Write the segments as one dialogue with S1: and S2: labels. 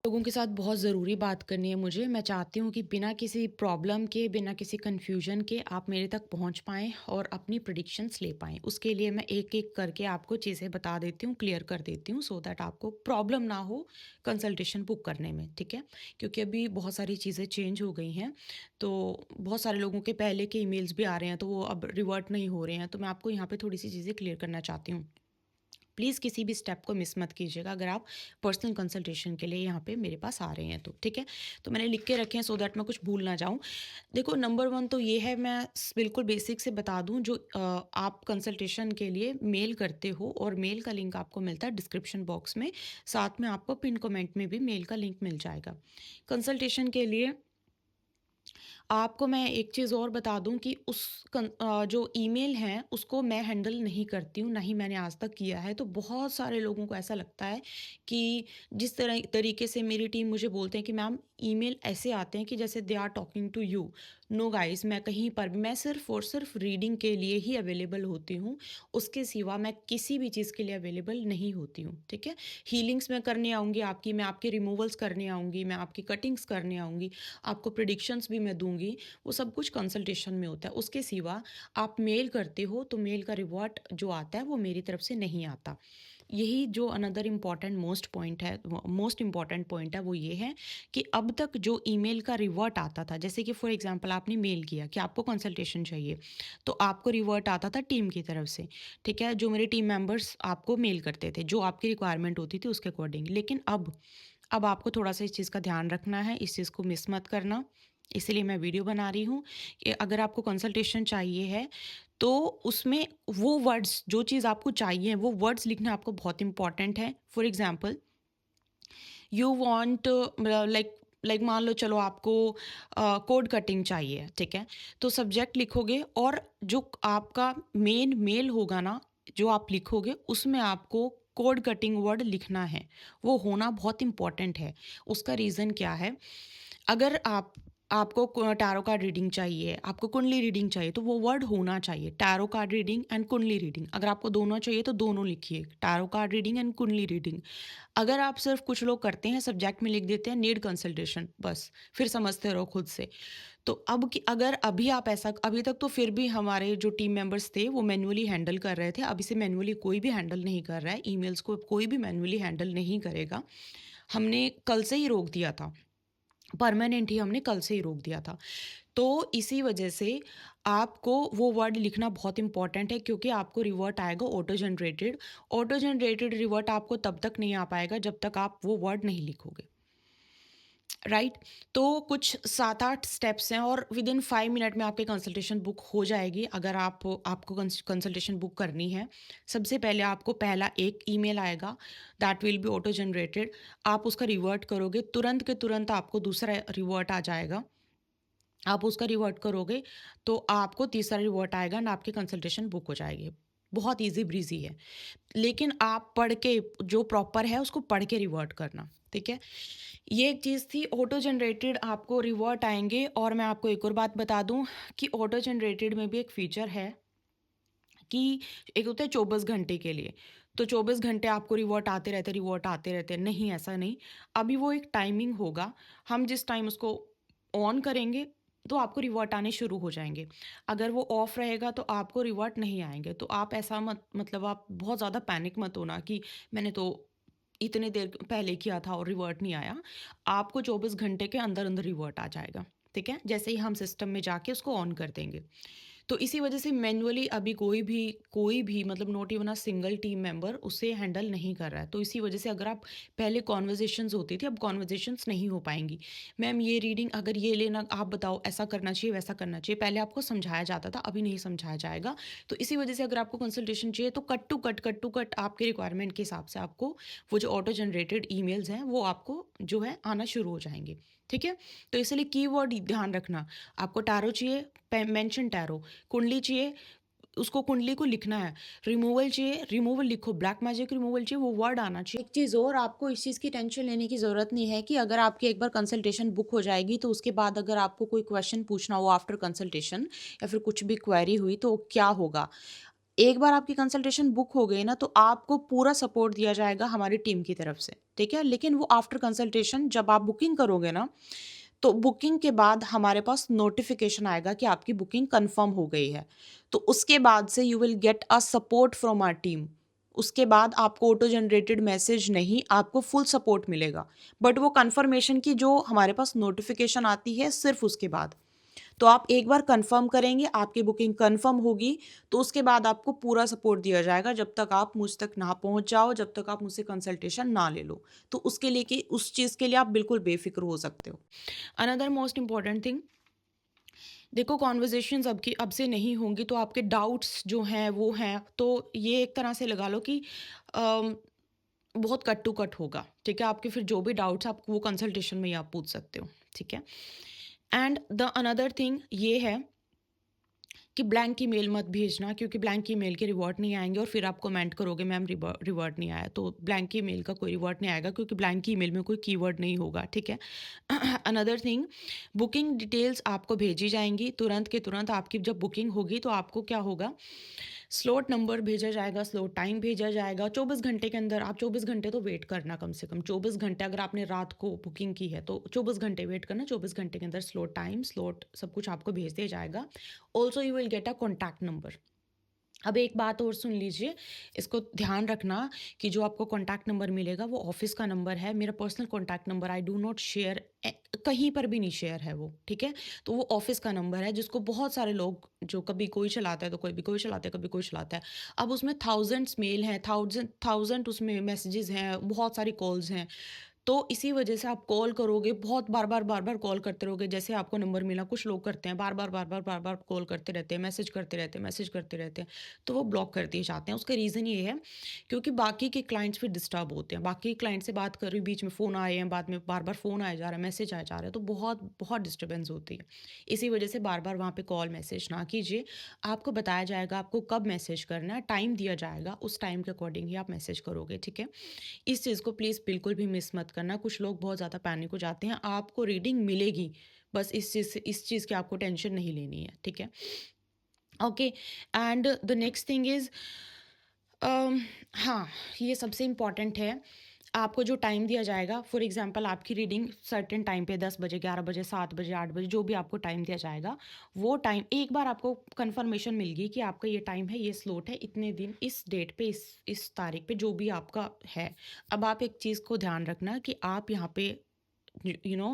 S1: लोगों के साथ बहुत ज़रूरी बात करनी है मुझे। मैं चाहती हूँ कि बिना किसी प्रॉब्लम के, बिना किसी कन्फ्यूजन के आप मेरे तक पहुँच पाएँ और अपनी प्रेडिक्शंस ले पाएँ। उसके लिए मैं एक-एक करके आपको चीज़ें बता देती हूँ, क्लियर कर देती हूँ सो दैट आपको प्रॉब्लम ना हो कंसल्टेशन बुक करने में, ठीक है? क्योंकि अभी बहुत सारी चीज़ें चेंज हो गई हैं, तो बहुत सारे लोगों के पहले के ईमेल्स भी आ रहे हैं, तो वो अब रिवर्ट नहीं हो रहे हैं। तो मैं आपको यहाँ पे थोड़ी-सी चीज़ें क्लियर करना चाहती हूँ। प्लीज़ किसी भी स्टेप को मिस मत कीजिएगा अगर आप पर्सनल कंसल्टेशन के लिए यहाँ पे मेरे पास आ रहे हैं तो, ठीक है? तो मैंने लिख के रखे हैं सो दैट मैं कुछ भूल ना जाऊँ। देखो, नंबर 1 तो ये है, मैं बिल्कुल बेसिक से बता दूँ, जो आप कंसल्टेशन के लिए मेल करते हो और मेल का लिंक आपको मिलता है डिस्क्रिप्शन बॉक्स में, साथ में आपको पिन कमेंट में भी मेल का लिंक मिल जाएगा। कंसल्टेशन के लिए आपको मैं एक चीज़ और बता दूँ कि जो ईमेल है उसको मैं हैंडल नहीं करती हूँ, ना ही मैंने आज तक किया है। तो बहुत सारे लोगों को ऐसा लगता है कि जिस तरीके से मेरी टीम मुझे बोलते हैं कि मैम ईमेल ऐसे आते हैं कि जैसे they are talking to you. No guys, मैं कहीं पर भी, मैं सिर्फ़ और सिर्फ़ रीडिंग के लिए ही अवेलेबल होती हूँ। उसके सिवा मैं किसी भी चीज़ के लिए अवेलेबल नहीं होती हूँ, ठीक है? हीलिंग्स मैं करने आऊँगी आपकी, मैं आपके रिमूवल्स करने आऊँगी, मैं आपकी कटिंग्स करने आऊँगी, आपको प्रेडिक्शंस भी मैं दूँगी, वो सब कुछ कंसल्टेशन में होता है। उसके सिवा आप मेल करते हो तो मेल का रिवॉर्ड जो आता है वो मेरी तरफ से नहीं आता। यही जो another important most important point है वो ये है कि अब तक जो ईमेल का रिवॉर्ड आता था, जैसे कि फॉर एग्जांपल आपने मेल किया कि आपको कंसल्टेशन चाहिए, तो आपको रिवॉर्ड आता था टीम की तरफ से, ठीक है? जो मेरे टीम मेंबर्स आपको मेल करते थे, जो आपकी रिक्वायरमेंट होती थी उसके अकॉर्डिंग। लेकिन अब आपको थोड़ा-सा इस चीज़ का ध्यान रखना है, इस चीज़ को मिस मत करना। इसीलिए मैं वीडियो बना रही हूँ कि अगर आपको कंसल्टेशन चाहिए है, तो उसमें वो वर्ड्स, जो चीज़ आपको चाहिए, वो वर्ड्स लिखना आपको बहुत इम्पोर्टेंट है। For example, you want like like मान लो, चलो आपको कोड कटिंग चाहिए, ठीक है? तो सब्जेक्ट लिखोगे और जो आपका मेन मेल होगा ना, जो आप लिखोगे उसमें आपको कोड कटिंग वर्ड लिखना है। वो होना बहुत इम्पोर्टेंट है। उसका रीज़न क्या है? अगर आपको टैरो कार्ड रीडिंग चाहिए, आपको कुंडली रीडिंग चाहिए, तो वो वर्ड होना चाहिए, टैरो कार्ड रीडिंग एंड कुंडली रीडिंग। अगर आपको दोनों चाहिए तो दोनों लिखिए, टैरो कार्ड रीडिंग एंड कुंडली रीडिंग। अगर आप सिर्फ, कुछ लोग करते हैं सब्जेक्ट में लिख देते हैं नीड कंसल्टेशन, बस फिर समझते रहो खुद से। तो अब कि अगर अभी आप ऐसा, अभी तक तो फिर भी हमारे जो टीम मेंबर्स थे वो मैन्युअली हैंडल कर रहे थे, अभी से मैन्युअली कोई भी हैंडल नहीं कर रहा है, ईमेल्स को कोई भी मैन्युअली हैंडल नहीं करेगा। हमने कल से ही रोक दिया था, परमानेंट ही हमने कल से ही रोक दिया था। तो इसी वजह से आपको वो वर्ड लिखना बहुत इंपॉर्टेंट है, क्योंकि आपको रिवर्ट आएगा auto generated. Auto generated revert आपको तब तक नहीं आ पाएगा जब तक आप वो वर्ड नहीं लिखोगे, राइट? तो कुछ 7-8 स्टेप्स हैं और विद इन 5 मिनट में आपकी कंसल्टेशन बुक हो जाएगी, अगर आपको कंसल्टेशन बुक करनी है। सबसे पहले आपको पहला एक ईमेल आएगा, that will be auto generated. आप उसका रिवर्ट करोगे, तुरंत के तुरंत आपको दूसरा रिवर्ट आ जाएगा। आप उसका रिवर्ट करोगे तो आपको तीसरा रिवर्ट आएगा एंड आपकी कंसल्टेशन बुक हो जाएगी। बहुत ईज़ी ब्रीज़ी है। लेकिन आप पढ़ के, जो प्रॉपर है उसको पढ़ के रिवर्ट करना, ठीक है? ये एक चीज़ थी, ऑटो जनरेटेड आपको रिवर्ट आएँगे। और मैं आपको एक और बात बता दूँ कि ऑटो जनरेटेड में भी एक फ़ीचर है कि एक होता है 24 घंटे के लिए, तो 24 घंटे आपको रिवर्ट आते रहते हैं। नहीं, ऐसा नहीं। अभी वो एक टाइमिंग होगा, हम जिस टाइम उसको ऑन करेंगे, तो आपको रिवर्ट आने शुरू हो जाएँगे। अगर वो ऑफ रहेगा तो आपको रिवर्ट नहीं आएँगे। तो आप ऐसा मत, मतलब आप बहुत ज़्यादा पैनिक मत होना कि मैंने तो इतने देर पहले किया था और रिवर्ट नहीं आया। आपको 24 घंटे के अंदर-अंदर रिवर्ट आ जाएगा, ठीक है? जैसे ही हम सिस्टम में जाके उसको ऑन कर देंगे। तो इसी वजह से मैन्युअली अभी कोई भी मतलब not even a single team member उसे हैंडल नहीं कर रहा है। तो इसी वजह से, अगर आप पहले कॉन्वर्जेशंस होती थी, अब कॉन्वर्जेशंस नहीं हो पाएंगी। मैम ये रीडिंग, अगर ये लेना, आप बताओ ऐसा करना चाहिए, वैसा करना चाहिए, पहले आपको समझाया जाता था, अभी नहीं समझाया जाएगा। तो इसी वजह से अगर आपको कंसल्टेशन चाहिए तो कट टू कट आपके रिक्वायरमेंट के हिसाब से आपको वो जो ऑटो जनरेटेड ईमेल्स हैं वो आपको जो है आना शुरू हो जाएंगे, ठीक है? तो इसलिए कीवर्ड ध्यान रखना। आपको टैरो चाहिए, मेंशन टैरो। कुंडली चाहिए, उसको कुंडली को लिखना है। रिमूवल चाहिए, रिमूवल लिखो, ब्लैक मैजिक रिमूवल चाहिए, वो वर्ड आना चाहिए। एक चीज़ और, आपको इस चीज़ की टेंशन लेने की ज़रूरत नहीं है कि अगर आपकी एक बार कंसल्टेशन बुक हो जाएगी तो उसके बाद अगर आपको कोई क्वेश्चन पूछना हो आफ्टर कंसल्टेशन, या फिर कुछ भी क्वेरी हुई तो क्या होगा। एक बार आपकी कंसल्टेशन बुक हो गई ना, तो आपको पूरा सपोर्ट दिया जाएगा हमारी टीम की तरफ से, ठीक है? लेकिन वो आफ्टर कंसल्टेशन जब आप बुकिंग करोगे ना, तो बुकिंग के बाद हमारे पास नोटिफ़िकेशन आएगा कि आपकी बुकिंग कन्फर्म हो गई है। तो उसके बाद से you will get a support from our team. उसके बाद आपको ऑटो जनरेटेड मैसेज नहीं, आपको फुल सपोर्ट मिलेगा। बट वो कन्फर्मेशन की जो हमारे पास नोटिफ़िकेशन आती है सिर्फ़ उसके बाद। तो आप एक बार कंफर्म करेंगे, आपकी बुकिंग कंफर्म होगी, तो उसके बाद आपको पूरा सपोर्ट दिया जाएगा जब तक आप मुझ तक ना पहुँच जाओ, जब तक आप मुझसे कंसल्टेशन ना ले लो। तो उसके लिए कि उस चीज़ के लिए आप बिल्कुल बेफ़िक्र हो सकते हो। अनदर मोस्ट इम्पोर्टेंट थिंग, देखो कॉन्वर्जेशंस अब से नहीं होंगी, तो आपके डाउट्स जो हैं वो हैं, तो ये एक तरह से लगा लो कि अम, बहुत कट टू कट होगा, ठीक है? आपके फिर जो भी डाउट्स आप वो कंसल्टेशन में ही आप पूछ सकते हो, ठीक है? एंड द अनदर थिंग ये है कि ब्लैंक ईमेल मत भेजना, क्योंकि ब्लैंक ईमेल के रिवॉर्ड नहीं आएँगे और फिर आप कमेंट करोगे मैम रिवॉर्ड नहीं आया, तो ब्लैंक ईमेल का कोई रिवॉर्ड नहीं आएगा, क्योंकि ब्लैंक ईमेल में कोई कीवर्ड नहीं होगा, ठीक है? अनदर थिंग, बुकिंग डिटेल्स आपको भेजी जाएँगी तुरंत के तुरंत। आपकी जब बुकिंग होगी तो आपको क्या होगा, स्लॉट नंबर भेजा जाएगा, स्लॉट टाइम भेजा जाएगा। 24 घंटे के अंदर, आप 24 घंटे तो वेट करना, कम से कम 24 घंटे, अगर आपने रात को बुकिंग की है तो 24 घंटे वेट करना। 24 घंटे के अंदर स्लॉट टाइम, स्लॉट सब कुछ आपको भेज दिया जाएगा। Also you will get a contact number. अब एक बात और सुन लीजिए, इसको ध्यान रखना कि जो आपको कॉन्टैक्ट नंबर मिलेगा वो ऑफिस का नंबर है। मेरा personal contact number I do not share, कहीं पर भी नहीं शेयर है वो, ठीक है? तो वो ऑफिस का नंबर है, जिसको बहुत सारे लोग, जो कभी कोई चलाता है तो कोई भी कोई चलाता है, कभी कोई चलाता है। अब उसमें थाउजेंड्स मेल हैं, थाउजेंड थाउजेंड उसमें मैसेजेस हैं, बहुत सारी कॉल्स हैं। तो इसी वजह से आप कॉल करोगे, बहुत बार-बार कॉल करते रहोगे, जैसे आपको नंबर मिला, कुछ लोग करते हैं, बार-बार कॉल करते रहते हैं, मैसेज करते रहते हैं, तो वो ब्लॉक कर दिए जाते हैं। उसका रीज़न ये है, क्योंकि बाकी के क्लाइंट्स फिर डिस्टर्ब होते हैं। बाकी क्लाइंट से बात कर रही हूँ, बीच में फ़ोन आए हैं, बाद में बार-बार फ़ोन आया जा रहा है, मैसेज आया जा रहा है, तो बहुत डिस्टर्बेंस होती है। इसी वजह से बार-बार वहाँ पे कॉल, मैसेज ना कीजिए। आपको बताया जाएगा आपको कब मैसेज करना है, टाइम दिया जाएगा, उस टाइम के अकॉर्डिंग ही आप मैसेज करोगे, ठीक है? इस चीज़ को प्लीज़ बिल्कुल भी मिस मत करना। कुछ लोग बहुत ज़्यादा पैनिक हो जाते हैं, आपको रीडिंग मिलेगी, बस इस चीज़ की आपको टेंशन नहीं लेनी है, ठीक है? Okay. And the next thing is, हाँ, ये सबसे इम्पॉर्टेंट है। आपको जो टाइम दिया जाएगा, फॉर एग्जांपल आपकी रीडिंग सर्टेन टाइम पे 10 बजे, 11 बजे, 7 बजे, 8 बजे, जो भी आपको टाइम दिया जाएगा, वो टाइम एक बार आपको कंफर्मेशन मिल गई कि आपका ये टाइम है, ये स्लॉट है, इतने दिन, इस डेट पे, इस तारीख पे, जो भी आपका है। अब आप एक चीज़ को ध्यान रखना कि आप यहाँ पे यू नो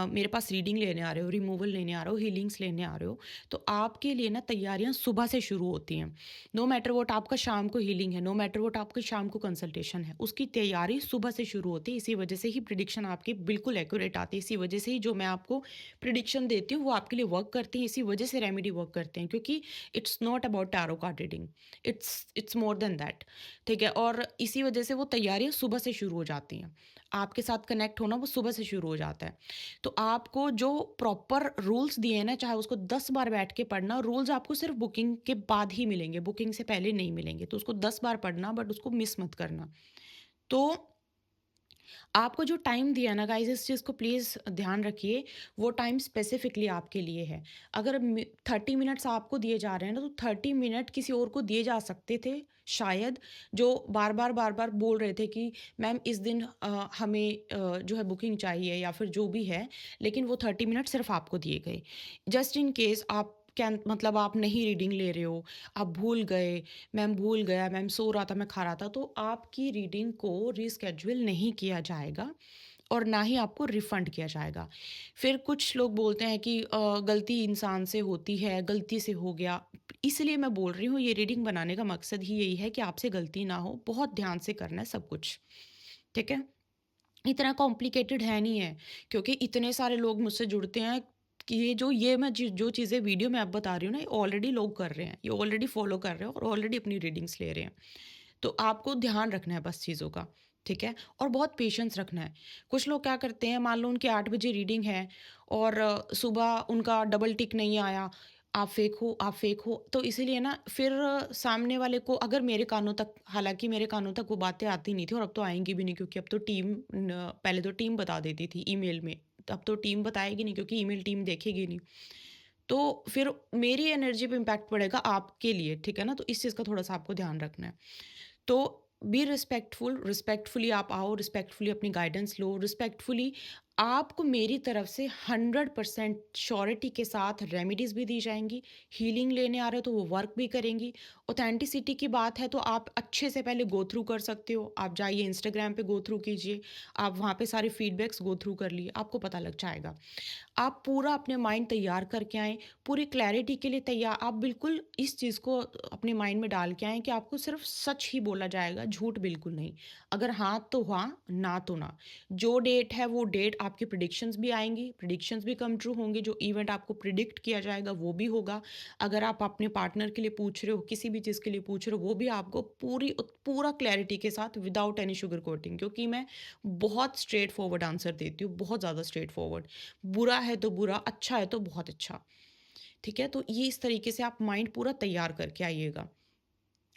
S1: मेरे पास रीडिंग लेने आ रहे हो, रिमूवल लेने आ रहे हो, हीलिंग्स लेने आ रहे हो, तो आपके लिए ना तैयारियां सुबह से शुरू होती हैं। नो मैटर व्हाट, आपका शाम को हीलिंग है, नो मैटर व्हाट, आपकी शाम को कंसल्टेशन है, उसकी तैयारी सुबह से शुरू होती है। इसी वजह से ही प्रिडिक्शन आपकी बिल्कुल एक्यूरेट आती है। इसी वजह से ही जो मैं आपको प्रिडिक्शन देती हूँ वो आपके लिए वर्क करती है। इसी वजह से रेमेडी वर्क करते हैं, क्योंकि it's not about tarot card reading, it's more than that, ठीक है? और इसी वजह से वो तैयारियां सुबह से शुरू हो जाती हैं। आपके साथ कनेक्ट होना वो सुबह से शुरू हो जाता है। तो आपको जो प्रॉपर रूल्स दिए हैं ना, चाहे उसको 10 बार बैठ के पढ़ना, रूल्स आपको सिर्फ़ बुकिंग के बाद ही मिलेंगे, बुकिंग से पहले नहीं मिलेंगे। तो उसको 10 बार पढ़ना, बट उसको मिस मत करना। तो आपको जो टाइम दिया ना गाइज़, इस चीज़ को प्लीज़ ध्यान रखिए, वो टाइम स्पेसिफ़िकली आपके लिए है। अगर 30 मिनट्स आपको दिए जा रहे हैं ना, तो 30 मिनट किसी और को दिए जा सकते थे शायद, जो बार-बार बोल रहे थे कि मैम इस दिन हमें जो है बुकिंग चाहिए, या फिर जो भी है, लेकिन वो 30 मिनट सिर्फ़ आपको दिए गए। जस्ट इन केस आप कैन मतलब आप नहीं रीडिंग ले रहे हो, आप भूल गए, मैम भूल गया, मैम सो रहा था, मैं खा रहा था, तो आपकी रीडिंग को रीस्केड्यूल नहीं किया जाएगा और ना ही आपको रिफंड किया जाएगा। फिर कुछ लोग बोलते हैं कि गलती इंसान से होती है, गलती से हो गया। इसलिए मैं बोल रही हूँ, ये रीडिंग बनाने का मकसद ही यही है कि आपसे गलती ना हो, बहुत ध्यान से करना है सब कुछ, ठीक है? इतना कॉम्प्लिकेटेड है नहीं है, क्योंकि इतने सारे लोग मुझसे जुड़ते हैं कि ये मैं जो चीज़ें वीडियो में अब बता रही हूँ ना, ये ऑलरेडी लोग कर रहे हैं, ये ऑलरेडी फॉलो कर रहे हैं और ऑलरेडी अपनी रीडिंग्स ले रहे हैं। तो आपको ध्यान रखना है बस चीज़ों का, ठीक है? और बहुत पेशेंस रखना है। कुछ लोग क्या करते हैं, मान लो उनकी 8 बजे रीडिंग है और सुबह उनका डबल टिक नहीं आया, आप फेक हो, तो इसीलिए ना फिर सामने वाले को, अगर मेरे कानों तक, हालाँकि मेरे कानों तक वो बातें आती नहीं थी और अब तो आएँगी भी नहीं, क्योंकि अब तो पहले तो टीम बता देती थी ईमेल में, अब तो टीम बताएगी नहीं, क्योंकि ईमेल टीम देखेगी नहीं। तो फिर मेरी एनर्जी पे इम्पैक्ट पड़ेगा आपके लिए, ठीक है ना? तो इस चीज़ का थोड़ा-सा आपको ध्यान रखना है। तो बी रिस्पेक्टफुल, रिस्पेक्टफुली आप आओ, रिस्पेक्टफुली अपनी गाइडेंस लो, रिस्पेक्टफुली आपको मेरी तरफ से 100% श्योरिटी के साथ रेमेडीज़ भी दी जाएँगी। हीलिंग लेने आ रहे हो तो वो वर्क भी करेंगी। ऑथेंटिसिटी की बात है तो आप अच्छे से पहले गो थ्रू कर सकते हो। आप जाइए इंस्टाग्राम पे गो थ्रू कीजिए। आप वहाँ पे सारे फीडबैक्स गो थ्रू कर लिए, आपको पता लग जाएगा। आप पूरा अपने माइंड तैयार करके आएँ, पूरी क्लैरिटी के लिए तैयार आप बिल्कुल इस चीज़ को अपने माइंड में डाल के आएँ कि आपको सिर्फ़ सच ही बोला जाएगा, झूठ बिल्कुल नहीं। अगर हाँ, तो हाँ, ना तो ना। जो डेट है वो डेट आपकी प्रेडिक्शंस भी आएँगी, प्रेडिक्शंस भी कम ट्रू होंगे, जो इवेंट आपको प्रेडिक्ट किया जाएगा वो भी होगा। अगर आप अपने पार्टनर के लिए पूछ रहे हो, किसी भी चीज़ के लिए पूछ रहे हो, वो भी आपको पूरा क्लैरिटी के साथ विदाउट एनी शुगर कोटिंग, क्योंकि मैं बहुत स्ट्रेट फॉरवर्ड आंसर देती हूँ, बहुत ज़्यादा स्ट्रेट फॉरवर्ड। बुरा है तो बुरा, अच्छा है तो बहुत अच्छा, ठीक है? तो ये इस तरीके से आप माइंड पूरा तैयार करके आइएगा।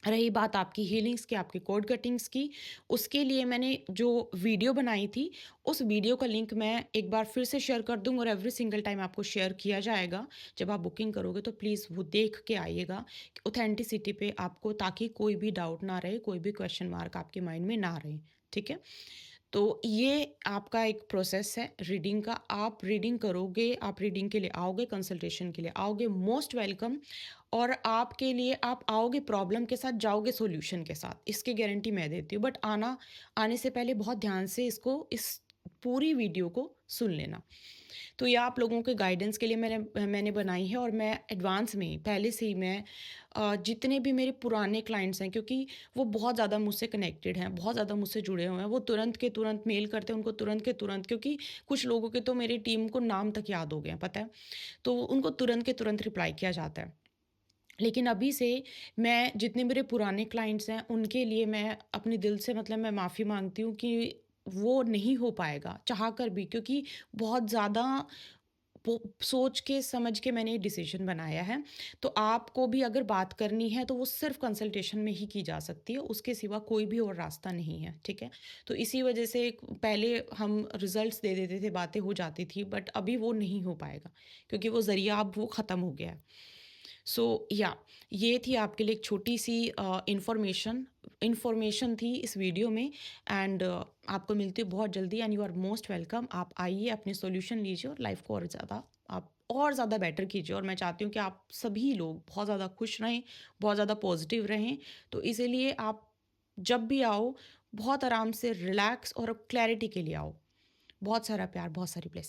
S1: रही बात आपकी हीलिंग्स की, आपकी कोड कटिंग्स की, उसके लिए मैंने जो वीडियो बनाई थी, उस वीडियो का लिंक मैं एक बार फिर से शेयर कर दूँगी और एवरी सिंगल टाइम आपको शेयर किया जाएगा। जब आप बुकिंग करोगे तो प्लीज़ वो देख के आइएगा, ऑथेंटिसिटी पे आपको, ताकि कोई भी डाउट ना रहे, कोई भी क्वेश्चन मार्क आपके माइंड में ना रहे, ठीक है? तो ये आपका एक प्रोसेस है रीडिंग का। आप रीडिंग करोगे, आप रीडिंग के लिए आओगे, कंसल्टेशन के लिए आओगे, मोस्ट वेलकम। और आपके लिए आप आओगे प्रॉब्लम के साथ, जाओगे सॉल्यूशन के साथ, इसकी गारंटी मैं देती हूँ। बट आने से पहले बहुत ध्यान से इस पूरी वीडियो को सुन लेना। तो ये आप लोगों के गाइडेंस के लिए मैंने मैंने बनाई है, और मैं एडवांस में ही पहले से ही मैं जितने भी मेरे पुराने क्लाइंट्स हैं, क्योंकि वो बहुत ज़्यादा मुझसे कनेक्टेड हैं, बहुत ज़्यादा मुझसे जुड़े हुए हैं, वो तुरंत के तुरंत मेल करते हैं उनको, तुरंत के तुरंत, क्योंकि कुछ लोगों के तो मेरी टीम को नाम तक याद हो गए हैं, पता है? तो उनको तुरंत के तुरंत रिप्लाई किया जाता है। लेकिन अभी से मैं जितने मेरे पुराने क्लाइंट्स हैं, उनके लिए मैं अपने दिल से, मतलब मैं माफ़ी माँगती हूँ कि वो नहीं हो पाएगा, चाह कर भी, क्योंकि बहुत ज़्यादा वो सोच के समझ के मैंने ये डिसीजन बनाया है। तो आपको भी अगर बात करनी है तो वो सिर्फ़ कंसल्टेशन में ही की जा सकती है, उसके सिवा कोई भी और रास्ता नहीं है, ठीक है? तो इसी वजह से पहले हम रिज़ल्ट्स दे देते थे, बातें हो जाती थी, बट अभी वो नहीं हो पाएगा, क्योंकि वो ज़रिया अब वो ख़त्म हो गया है। सो या ये थी आपके लिए एक छोटी सी इंफॉर्मेशन इंफॉर्मेशन थी इस वीडियो में। एंड आपको मिलती है बहुत जल्दी, and you are most welcome. आप आइए, अपने सॉल्यूशन लीजिए और लाइफ को और ज़्यादा बेटर कीजिए। और मैं चाहती हूँ कि आप सभी लोग बहुत ज़्यादा खुश रहें, बहुत ज़्यादा पॉजिटिव रहें। तो इसीलिए आप जब भी आओ, बहुत आराम से रिलैक्स और क्लैरिटी के लिए आओ। बहुत सारा प्यार, बहुत सारी ब्लेसिंग।